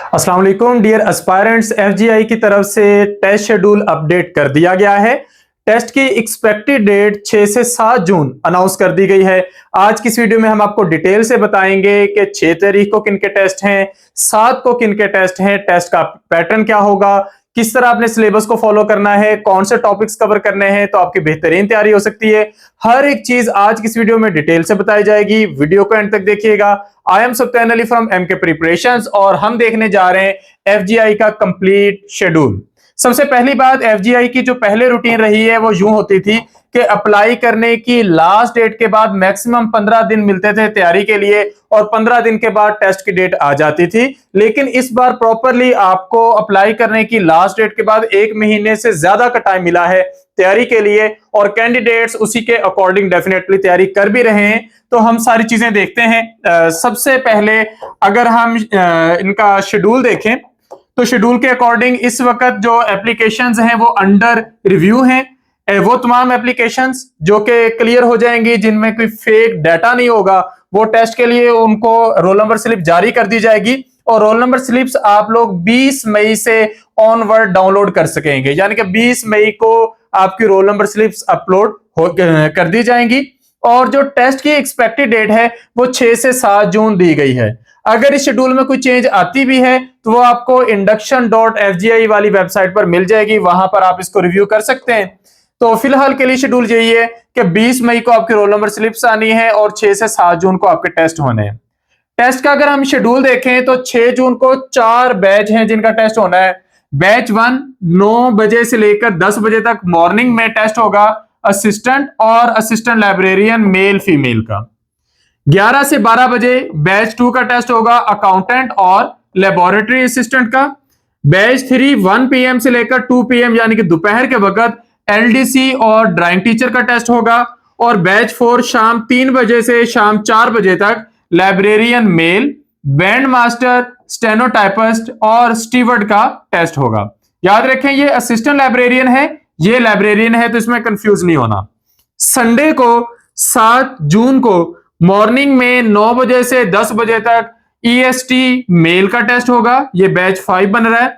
अस्सलाम वालेकुम dear aspirants. एफजीआई की तरफ से टेस्ट शेड्यूल अपडेट कर दिया गया है। टेस्ट की एक्सपेक्टेड डेट 6 से 7 जून अनाउंस कर दी गई है। आज की इस वीडियो में हम आपको डिटेल से बताएंगे कि 6 तारीख को किन के टेस्ट हैं, 7 को किन के टेस्ट हैं, टेस्ट का पैटर्न क्या होगा, किस तरह आपने सिलेबस को फॉलो करना है, कौन से टॉपिक्स कवर करने हैं तो आपकी बेहतरीन तैयारी हो सकती है। हर एक चीज आज की इस वीडियो में डिटेल से बताई जाएगी। वीडियो को एंड तक देखिएगा। I am Subtan Ali from MK preparations और हम देखने जा रहे हैं एफजीआई का कंप्लीट शेड्यूल। सबसे पहली बात, एफजीआई की जो पहले रूटीन रही है वो यूं होती थी कि अप्लाई करने की लास्ट डेट के बाद मैक्सिमम 15 दिन मिलते थे तैयारी के लिए और 15 दिन के बाद टेस्ट की डेट आ जाती थी। लेकिन इस बार प्रॉपरली आपको अप्लाई करने की लास्ट डेट के बाद 1 महीने से ज्यादा का टाइम मिला है तैयारी के लिए और कैंडिडेट्स उसी के अकॉर्डिंग डेफिनेटली तैयारी कर भी रहे हैं। तो हम सारी चीजें देखते हैं। सबसे पहले अगर हम इनका शेड्यूल देखें तो शेड्यूल के अकॉर्डिंग इस वक्त जो एप्लीकेशंस हैं वो अंडर रिव्यू हैं। वो तमाम एप्लीकेशंस जो कि क्लियर हो जाएंगी, जिनमें कोई फेक डाटा नहीं होगा, वो टेस्ट के लिए उनको रोल नंबर स्लिप जारी कर दी जाएगी और रोल नंबर स्लिप्स आप लोग 20 मई से ऑनवर्ड डाउनलोड कर सकेंगे। यानी कि 20 मई को आपकी रोल नंबर स्लिप्स अपलोड कर दी जाएंगी और जो टेस्ट की एक्सपेक्टेड डेट है वो 6 से 7 जून दी गई है। अगर इस शेड्यूल में कोई चेंज आती भी है तो वो आपको induction.fgi वाली वेबसाइट पर मिल जाएगी, वहां पर आप इसको रिव्यू कर सकते हैं। तो फिलहाल के लिए शेड्यूल यही है कि 20 मई को आपकी रोल नंबर स्लिप्स आनी है और 6 से 7 जून को आपके टेस्ट होने हैं। टेस्ट का अगर हम शेड्यूल देखें तो 6 जून को 4 बैच हैं जिनका टेस्ट होना है। बैच 1 9 बजे से लेकर 10 बजे तक मॉर्निंग में टेस्ट होगा असिस्टेंट और असिस्टेंट लाइब्रेरियन मेल फीमेल का। 11 से 12 बजे बैच 2 का टेस्ट होगा अकाउंटेंट और लेबोरेटरी असिस्टेंट का। बैच 3 1 पीएम से लेकर 2 पीएम यानी कि दोपहर के वक्त एलडीसी और ड्राइंग टीचर का टेस्ट होगा और बैच 4 शाम 3 बजे से शाम 4 बजे तक librarian male, band master, stenotypist और स्टीवर्ड का टेस्ट होगा। याद रखें ये असिस्टेंट लाइब्रेरियन है, ये लाइब्रेरियन है, तो इसमें कंफ्यूज नहीं होना। संडे को 7 जून को मॉर्निंग में 9 बजे से 10 बजे तक ईएसटी मेल का टेस्ट होगा, ये बैच 5 बन रहा है।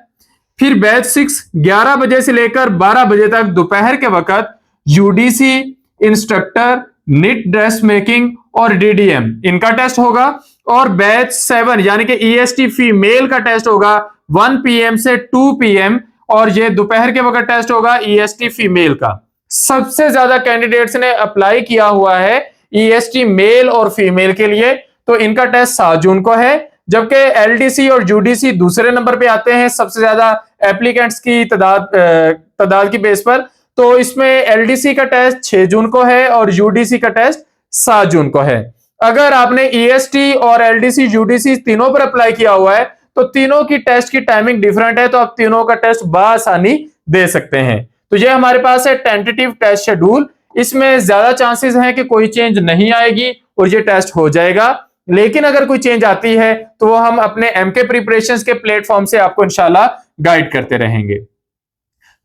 फिर बैच 6 11 बजे से लेकर 12 बजे तक दोपहर के वक्त UDC, instructor, knit dress making और डीडीएम इनका टेस्ट होगा और बैच 7 यानी कि ईएसटी फीमेल का टेस्ट होगा 1 पीएम से 2 पीएम और ये दोपहर के वक्त टेस्ट होगा ईएसटी फीमेल का। सबसे ज्यादा कैंडिडेट्स ने अप्लाई किया हुआ है ईएसटी मेल और फीमेल के लिए, तो इनका टेस्ट 7 जून को है। जबकि एलडीसी और यूडीसी दूसरे नंबर पे आते हैं सबसे ज्यादा एप्लीकेंट्स की तादाद की बेस पर, तो इसमें एलडीसी का टेस्ट 6 जून को है और यूडीसी का टेस्ट 7 जून को है। अगर आपने ईएसटी और एलडीसी यूडीसी तीनों पर अप्लाई किया हुआ है तो तीनों की टेस्ट की टाइमिंग डिफरेंट है, तो आप तीनों का टेस्ट बआसानी दे सकते हैं। तो ये हमारे पास है टेंटेटिव टेस्ट शेड्यूल। इसमें ज्यादा चांसेस हैं कि कोई चेंज नहीं आएगी और ये टेस्ट हो जाएगा, लेकिन अगर कोई चेंज आती है तो वो हम अपने एमके प्रिपरेशंस के प्लेटफॉर्म से आपको इंशाल्लाह गाइड करते रहेंगे।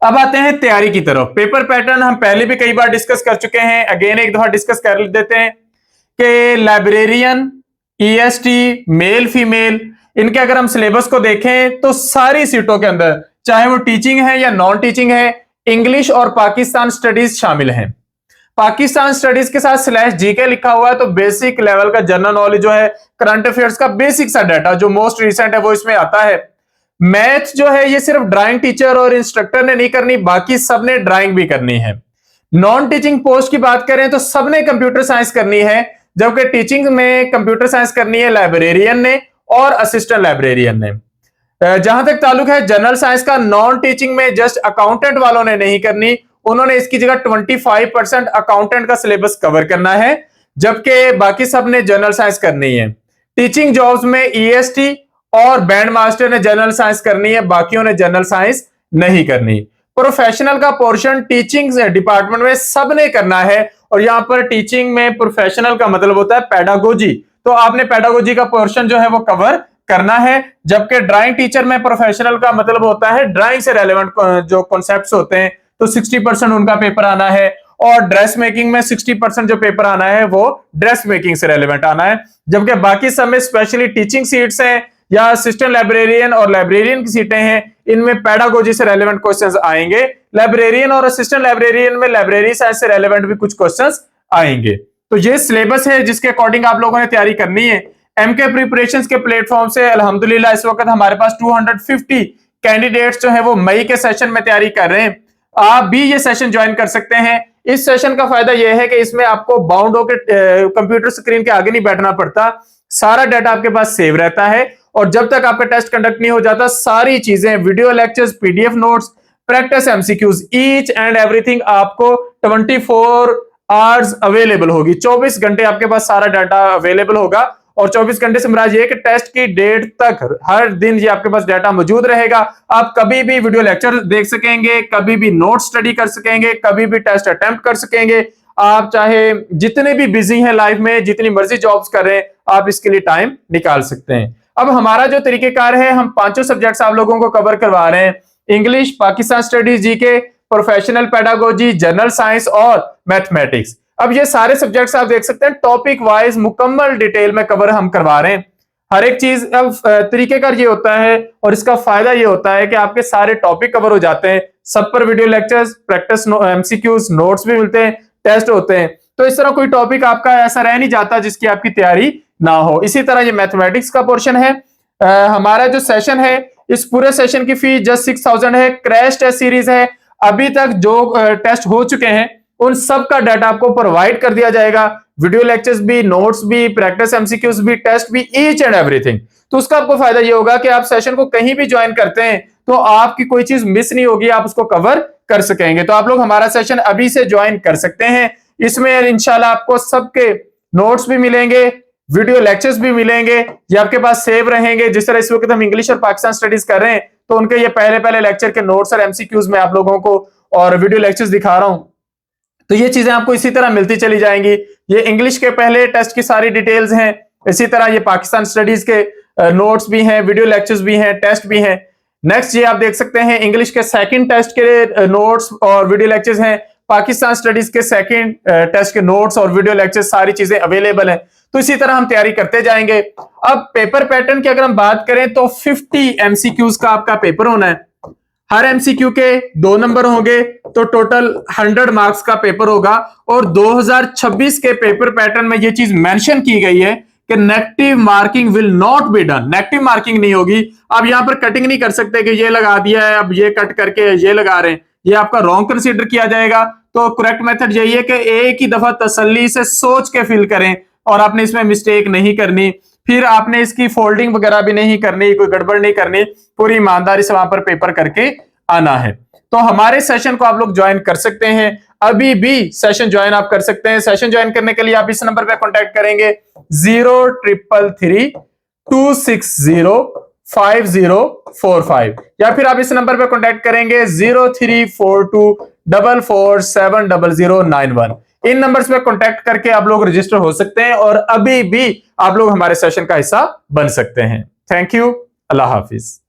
अब आते हैं तैयारी की तरफ। पेपर पैटर्न हम पहले भी कई बार डिस्कस कर चुके हैं, अगेन एक दफा डिस्कस कर देते हैं कि लाइब्रेरियन, ईएसटी मेल फीमेल, इनके अगर हम सिलेबस को देखें तो सारी सीटों के अंदर चाहे वो टीचिंग है या नॉन टीचिंग है, इंग्लिश और पाकिस्तान स्टडीज शामिल हैं। पाकिस्तान स्टडीज के साथ /जीके लिखा हुआ है, तो बेसिक लेवल का जनरल नॉलेज जो है, करंट अफेयर्स का बेसिक सा डाटा जो मोस्ट रिसेंट है वो इसमें आता है। मैथ जो है ये सिर्फ ड्राइंग टीचर और इंस्ट्रक्टर ने नहीं करनी, बाकी सबने ड्राइंग भी करनी है। नॉन टीचिंग पोस्ट की बात करें तो सबने कंप्यूटर साइंस करनी है, जबकि टीचिंग में कंप्यूटर साइंस करनी है लाइब्रेरियन ने और असिस्टेंट लाइब्रेरियन ने। जहां तक ताल्लुक है जनरल साइंस का, नॉन टीचिंग में जस्ट अकाउंटेंट वालों ने नहीं करनी, उन्होंने इसकी जगह 25% अकाउंटेंट का सिलेबस कवर करना है, जबकि बाकी सब ने जनरल साइंस करनी है। टीचिंग जॉब्स में ईएसटी और बैंड मास्टर ने जनरल साइंस करनी है, बाकियों ने जनरल साइंस नहीं करनी। प्रोफेशनल का पोर्शन टीचिंग डिपार्टमेंट में सब ने करना है और यहां पर टीचिंग में प्रोफेशनल का मतलब होता है पेडागोजी, तो आपने पेडागोजी का पोर्शन जो है वो कवर करना है। जबकि ड्राइंग टीचर में प्रोफेशनल का मतलब होता है ड्राइंग से रेलेवेंट जो कॉन्सेप्ट्स होते हैं, तो 60% उनका पेपर आना है और ड्रेस मेकिंग में 60% जो पेपर आना है वो ड्रेस मेकिंग से रेलेवेंट आना है। जबकि बाकी सब में स्पेशली टीचिंग सीट्स हैं या असिस्टेंट लाइब्रेरियन और लाइब्रेरियन की सीटें हैं, इनमें पेडागोजी से रेलेवेंट क्वेश्चंस आएंगे। लाइब्रेरियन और असिस्टेंट लाइब्रेरियन में लाइब्रेरी साइंस से रेलेवेंट भी कुछ क्वेश्चंस आएंगे। तो ये सिलेबस है जिसके अकॉर्डिंग आप लोगों ने तैयारी करनी है। एमके प्रिपरेशंस के प्लेटफॉर्म से अल्हम्दुलिल्लाह इस वक्त हमारे पास 250 कैंडिडेट्स जो है वो मई के सेशन में तैयारी कर रहे हैं। आप भी ये सेशन ज्वाइन कर सकते हैं। इस सेशन का फायदा यह है कि इसमें आपको बाउंड होकर कंप्यूटर स्क्रीन के आगे नहीं बैठना पड़ता, सारा डाटा आपके पास सेव रहता है और जब तक आपका टेस्ट कंडक्ट नहीं हो जाता सारी चीजें, video lectures, PDF notes, practice MCQs, each and everything आपको 24 आवर्स अवेलेबल होगी। 24 घंटे आपके पास सारा डाटा अवेलेबल होगा और 24 घंटे से मुराद ये कि टेस्ट की डेट तक हर दिन ये आपके पास डाटा मौजूद रहेगा। आप कभी भी वीडियो लेक्चर देख सकेंगे, कभी भी नोट स्टडी कर सकेंगे, कभी भी टेस्ट अटेम्प्ट कर सकेंगे। आप चाहे जितने भी बिजी हैं लाइफ में, जितनी मर्जी जॉब्स कर रहे हैं, आप इसके लिए टाइम निकाल सकते हैं। अब हमारा जो तरीकेकार है, हम पांचों सब्जेक्ट्स आप लोगों को कवर करवा रहे हैं। English, Pakistan studies, GK, professional pedagogy, general science और मैथमेटिक्स। अब ये सारे सब्जेक्ट्स आप देख सकते हैं टॉपिक वाइज मुकम्मल डिटेल में कवर हम करवा रहे हैं हर एक चीज। अब तरीकेकार ये होता है और इसका फायदा ये होता है कि आपके सारे टॉपिक कवर हो जाते हैं, सब पर video lectures, practice MCQs, notes भी मिलते हैं, टेस्ट होते हैं। तो इस तरह कोई टॉपिक आपका ऐसा रह नहीं जाता जिसकी आपकी तैयारी ना हो। इसी तरह ये मैथमेटिक्स का पोर्शन है। हमारा जो सेशन है, इस पूरे सेशन की फीस जस्ट 6000 है। क्रैश टेस्ट सीरीज है, अभी तक जो टेस्ट हो चुके हैं उन सब का डाटा आपको प्रोवाइड कर दिया जाएगा, वीडियो लेक्चर्स भी, नोट्स भी, प्रैक्टिस एमसीक्यूज भी, टेस्ट भी, ईच एंड एवरीथिंग। तो उसका आपको फायदा ये होगा कि आप सेशन को कहीं भी ज्वाइन करते हैं तो आपकी कोई चीज मिस नहीं होगी, आप उसको कवर कर सकेंगे। तो आप लोग हमारा सेशन अभी से ज्वाइन कर सकते हैं। इसमें इंशाल्लाह आपको सबके नोट्स भी मिलेंगे, वीडियो लेक्चर्स भी मिलेंगे, ये आपके पास सेव रहेंगे। जिस तरह इस वक्त हम इंग्लिश और पाकिस्तान स्टडीज कर रहे हैं तो उनके ये पहले लेक्चर के नोट्स और एमसीक्यूज में आप लोगों को और वीडियो लेक्चर्स दिखा रहा हूं, तो ये चीजें आपको इसी तरह मिलती चली जाएंगी। ये इंग्लिश के पहले टेस्ट की सारी डिटेल्स हैं, इसी तरह ये पाकिस्तान स्टडीज के नोट्स भी हैं, वीडियो लेक्चर्स भी हैं, टेस्ट भी हैं। नेक्स्ट ये आप देख सकते हैं इंग्लिश के सेकंड टेस्ट के नोट्स और वीडियो लेक्चर्स हैं, पाकिस्तान स्टडीज के सेकंड टेस्ट के नोट्स और वीडियो लेक्चर्स, सारी चीजें अवेलेबल हैं। तो इसी तरह हम तैयारी करते जाएंगे। अब पेपर पैटर्न की अगर हम बात करें तो 50 एमसीक्यूज का आपका पेपर होना है। हर एमसीक्यू के 2 नंबर होंगे तो टोटल 100 मार्क्स का पेपर होगा। और 2026 के पेपर पैटर्न में यह चीज मेंशन की गई है कि negative marking will not be done, negative marking नहीं होगी। आप यहां पर कटिंग नहीं कर सकते कि ये लगा दिया है अब ये कट करके ये लगा रहे हैं, ये आपका रॉन्ग कंसीडर किया जाएगा। तो करेक्ट मेथड यही है कि एक ही दफा तसल्ली से सोच के फिल करें और आपने इसमें मिस्टेक नहीं करनी, फिर आपने इसकी फोल्डिंग वगैरह भी नहीं करनी, कोई गड़बड़ नहीं करनी, पूरी ईमानदारी से वहां पर पेपर करके आना है। तो हमारे सेशन को आप लोग ज्वाइन कर सकते हैं, अभी भी सेशन ज्वाइन आप कर सकते हैं। सेशन ज्वाइन करने के लिए आप इस नंबर पे कांटेक्ट करेंगे 0333260545 या फिर आप इस नंबर पे कांटेक्ट करेंगे 034244470091। इन नंबर्स पे कांटेक्ट करके आप लोग रजिस्टर हो सकते हैं और अभी भी आप लोग हमारे सेशन का हिस्सा बन सकते हैं। Thank you, Allah Hafiz.